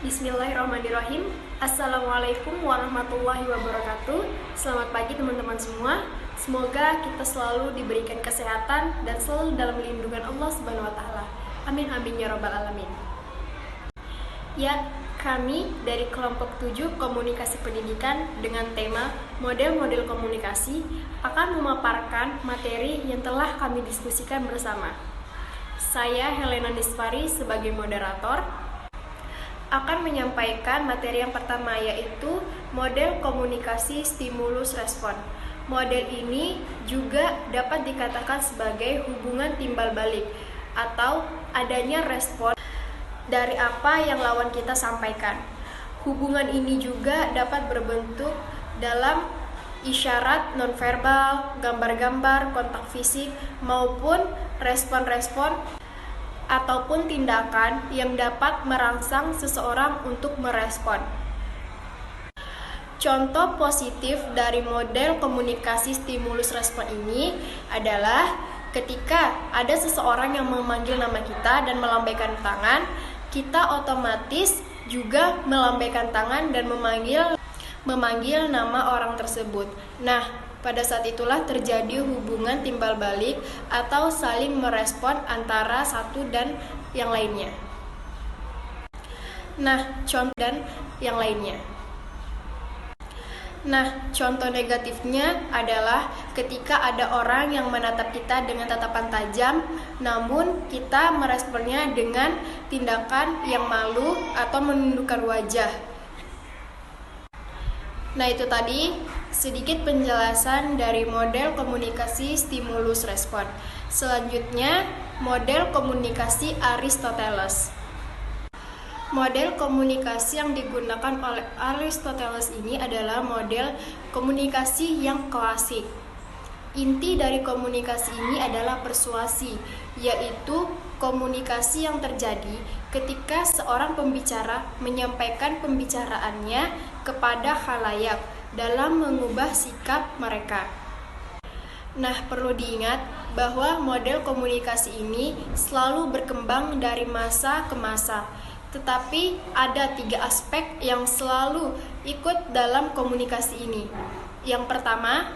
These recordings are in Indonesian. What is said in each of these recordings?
Bismillahirrahmanirrahim. Assalamualaikum warahmatullahi wabarakatuh. Selamat pagi teman-teman semua. Semoga kita selalu diberikan kesehatan dan selalu dalam lindungan Allah Subhanahu wa taala. Amin amin ya rabbal alamin. Ya, kami dari kelompok 7 Komunikasi Pendidikan dengan tema Model-model komunikasi akan memaparkan materi yang telah kami diskusikan bersama. Saya Helena Nisfari sebagai moderator akan menyampaikan materi yang pertama, yaitu model komunikasi stimulus respon. Model ini juga dapat dikatakan sebagai hubungan timbal balik atau adanya respon dari apa yang lawan kita sampaikan. Hubungan ini juga dapat berbentuk dalam isyarat nonverbal, gambar-gambar, kontak fisik, maupun respon-respon ataupun tindakan yang dapat merangsang seseorang untuk merespon. Contoh positif dari model komunikasi stimulus respon ini adalah ketika ada seseorang yang memanggil nama kita dan melambaikan tangan, kita otomatis juga melambaikan tangan dan memanggil nama orang tersebut. Nah, pada saat itulah terjadi hubungan timbal balik atau saling merespon antara satu dan yang lainnya. Nah, contoh negatifnya adalah ketika ada orang yang menatap kita dengan tatapan tajam, namun kita meresponnya dengan tindakan yang malu atau menundukkan wajah. Nah, itu tadi sedikit penjelasan dari model komunikasi stimulus respon. Selanjutnya, model komunikasi Aristoteles. Model komunikasi yang digunakan oleh Aristoteles ini adalah model komunikasi yang klasik. Inti dari komunikasi ini adalah persuasi, yaitu komunikasi yang terjadi ketika seorang pembicara menyampaikan pembicaraannya kepada khalayak dalam mengubah sikap mereka. Nah, perlu diingat bahwa model komunikasi ini selalu berkembang dari masa ke masa. Tetapi ada 3 aspek yang selalu ikut dalam komunikasi ini. Yang pertama,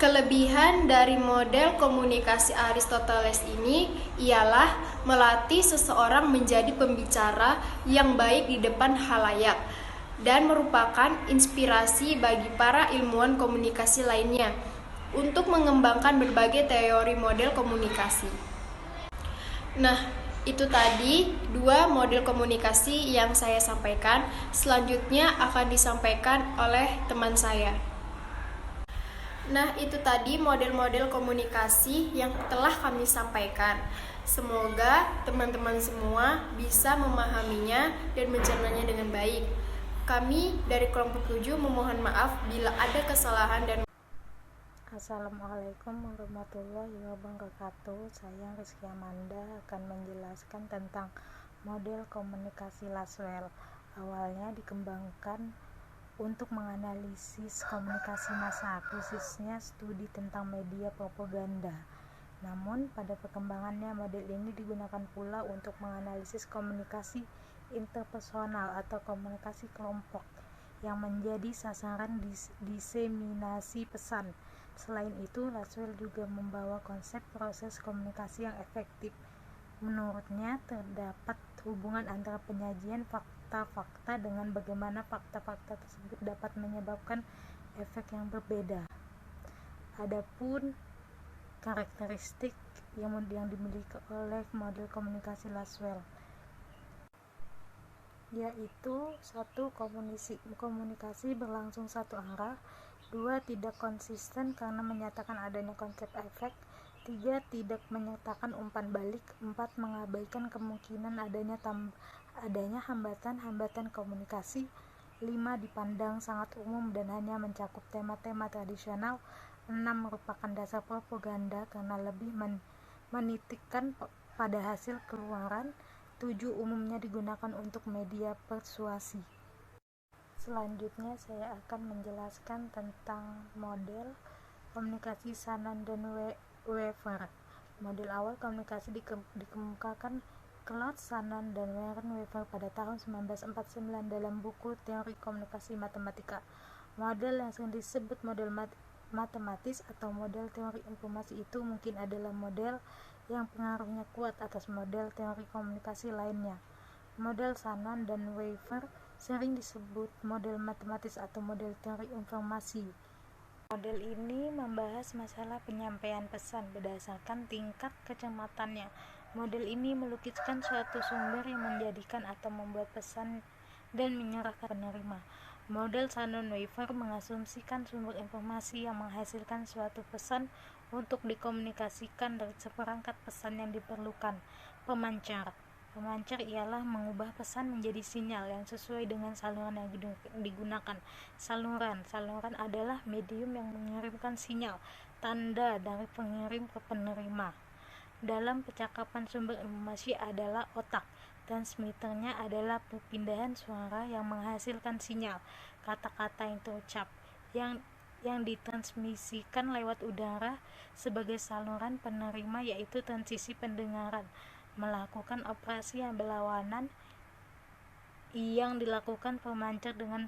kelebihan dari model komunikasi Aristoteles ini ialah melatih seseorang menjadi pembicara yang baik di depan khalayak dan merupakan inspirasi bagi para ilmuwan komunikasi lainnya untuk mengembangkan berbagai teori model komunikasi. Nah, itu tadi 2 model komunikasi yang saya sampaikan. Selanjutnya akan disampaikan oleh teman saya. Nah, itu tadi model-model komunikasi yang telah kami sampaikan. Semoga teman-teman semua bisa memahaminya dan mencernanya dengan baik. Kami dari kelompok 7 memohon maaf bila ada kesalahan dan Assalamualaikum warahmatullahi wabarakatuh. Saya Rizky Amanda akan menjelaskan tentang model komunikasi Laswell. Awalnya dikembangkan untuk menganalisis komunikasi massa, khususnya studi tentang media propaganda. Namun, pada perkembangannya model ini digunakan pula untuk menganalisis komunikasi interpersonal atau komunikasi kelompok yang menjadi sasaran diseminasi pesan. Selain itu, Laswell juga membawa konsep proses komunikasi yang efektif. Menurutnya, terdapat hubungan antara penyajian fakta-fakta dengan bagaimana fakta-fakta tersebut dapat menyebabkan efek yang berbeda. Adapun karakteristik yang dimiliki oleh model komunikasi Laswell, yaitu 1. Komunikasi berlangsung satu arah. 2. Tidak konsisten karena menyatakan adanya konsep efek. 3. Tidak menyatakan umpan balik. 4. Mengabaikan kemungkinan adanya hambatan-hambatan komunikasi. 5. Dipandang sangat umum dan hanya mencakup tema-tema tradisional. 6. Merupakan dasar propaganda karena lebih menitikkan pada hasil keluaran. 7. Umumnya digunakan untuk media persuasi. Selanjutnya saya akan menjelaskan tentang model komunikasi Shannon dan Weaver. Model awal komunikasi dikemukakan Claude Shannon dan Warren Weaver pada tahun 1949 dalam buku Teori Komunikasi Matematika. Model yang sering disebut model matematis atau model teori informasi itu mungkin adalah model yang pengaruhnya kuat atas model teori komunikasi lainnya. Model Shannon dan Weaver sering disebut model matematis atau model teori informasi. Model ini membahas masalah penyampaian pesan berdasarkan tingkat kecematannya. Model ini melukiskan suatu sumber yang menjadikan atau membuat pesan dan menyerahkan penerima. Model Shannon-Weaver mengasumsikan sumber informasi yang menghasilkan suatu pesan untuk dikomunikasikan dari seperangkat pesan yang diperlukan. Pemancar. Pemancar ialah mengubah pesan menjadi sinyal yang sesuai dengan saluran yang digunakan. Saluran adalah medium yang mengirimkan sinyal, tanda dari pengirim ke penerima. Dalam percakapan, sumber informasi adalah otak. Transmitternya adalah perpindahan suara yang menghasilkan sinyal, kata-kata yang terucap, yang ditransmisikan lewat udara. Sebagai saluran penerima, yaitu transisi pendengaran, melakukan operasi yang berlawanan yang dilakukan pemancar dengan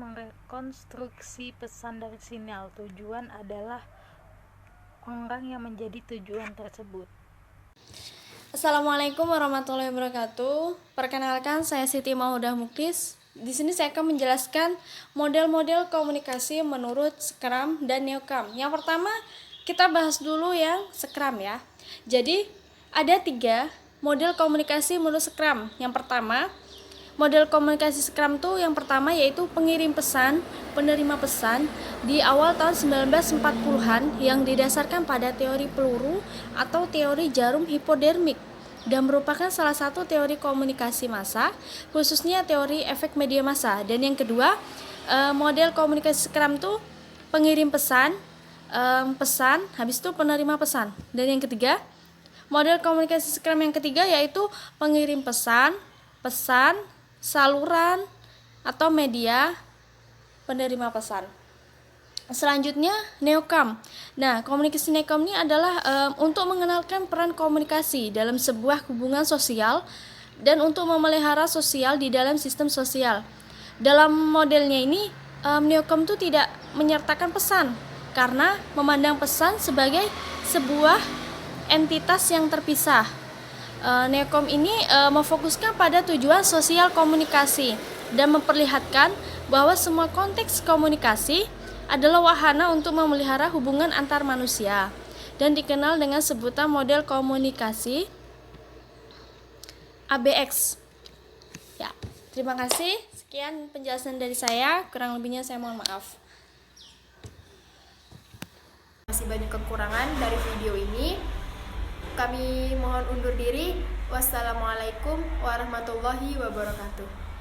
merekonstruksi pesan dari sinyal. Tujuan adalah orang yang menjadi tujuan tersebut. Assalamualaikum warahmatullahi wabarakatuh. Perkenalkan, saya Siti Maudah Muklis. Di sini saya akan menjelaskan model-model komunikasi menurut Scrum dan Newcomb. Yang pertama, kita bahas dulu yang Scrum ya. Jadi, ada 3 model komunikasi menurut Scrum. Yang pertama, model komunikasi Scrum tuh yang pertama yaitu pengirim pesan, penerima pesan di awal tahun 1940-an yang didasarkan pada teori peluru atau teori jarum hipodermik dan merupakan salah satu teori komunikasi massa, khususnya teori efek media massa. Dan yang kedua, model komunikasi Scrum tuh pengirim pesan, habis itu penerima pesan. Dan yang ketiga, model komunikasi Scrum yang ketiga yaitu pengirim pesan, saluran atau media, penerima pesan. Selanjutnya, Newcomb. Nah, komunikasi Newcomb ini adalah untuk mengenalkan peran komunikasi dalam sebuah hubungan sosial dan untuk memelihara sosial di dalam sistem sosial. Dalam modelnya ini, Newcomb itu tidak menyertakan pesan karena memandang pesan sebagai sebuah entitas yang terpisah. Newcomb ini memfokuskan pada tujuan sosial komunikasi dan memperlihatkan bahwa semua konteks komunikasi adalah wahana untuk memelihara hubungan antar manusia dan dikenal dengan sebutan model komunikasi ABX. Ya, terima kasih. Sekian penjelasan dari saya, kurang lebihnya saya mohon maaf. Masih banyak kekurangan dari video ini. Kami mohon undur diri. Wassalamualaikum warahmatullahi wabarakatuh.